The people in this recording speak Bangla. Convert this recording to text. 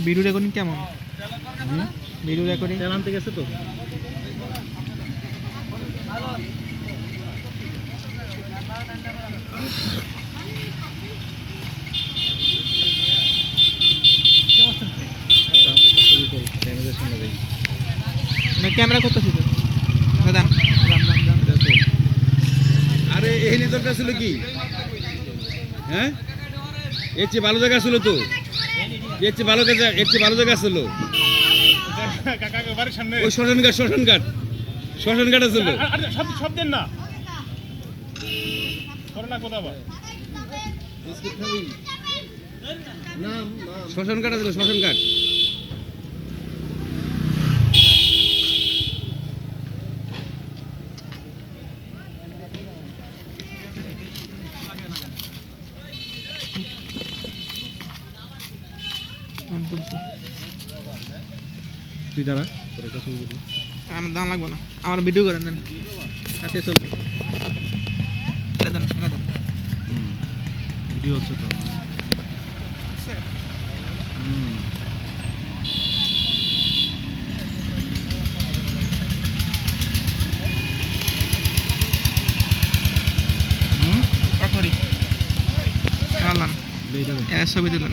ভিডিও রেকর্ডিং কেমন? ভিডিও রেকর্ডিং আনতে গেছে তো। ক্যামেরা করতেছি তো। আরে এই নেটওয়ার্কটা ছিল কি? হ্যাঁ, এর চেয়ে ভালো জায়গা ছিল তো। এর চেয়ে ভালো জায়গা ছিল। ওই শ্মশান ঘাট ছিল। শব্দের না করোনা কোথা বা শ্মশান ঘাট ছিল, শ্মশান ঘাট। তুই দাঁড়া, তোর একটা ছবি তুলি। আমার দাম লাগবে না, আমার ভিডিও করেন দেন। কাছে চলবে দেন ভিডিও হচ্ছে তো। ছবি তুলেন।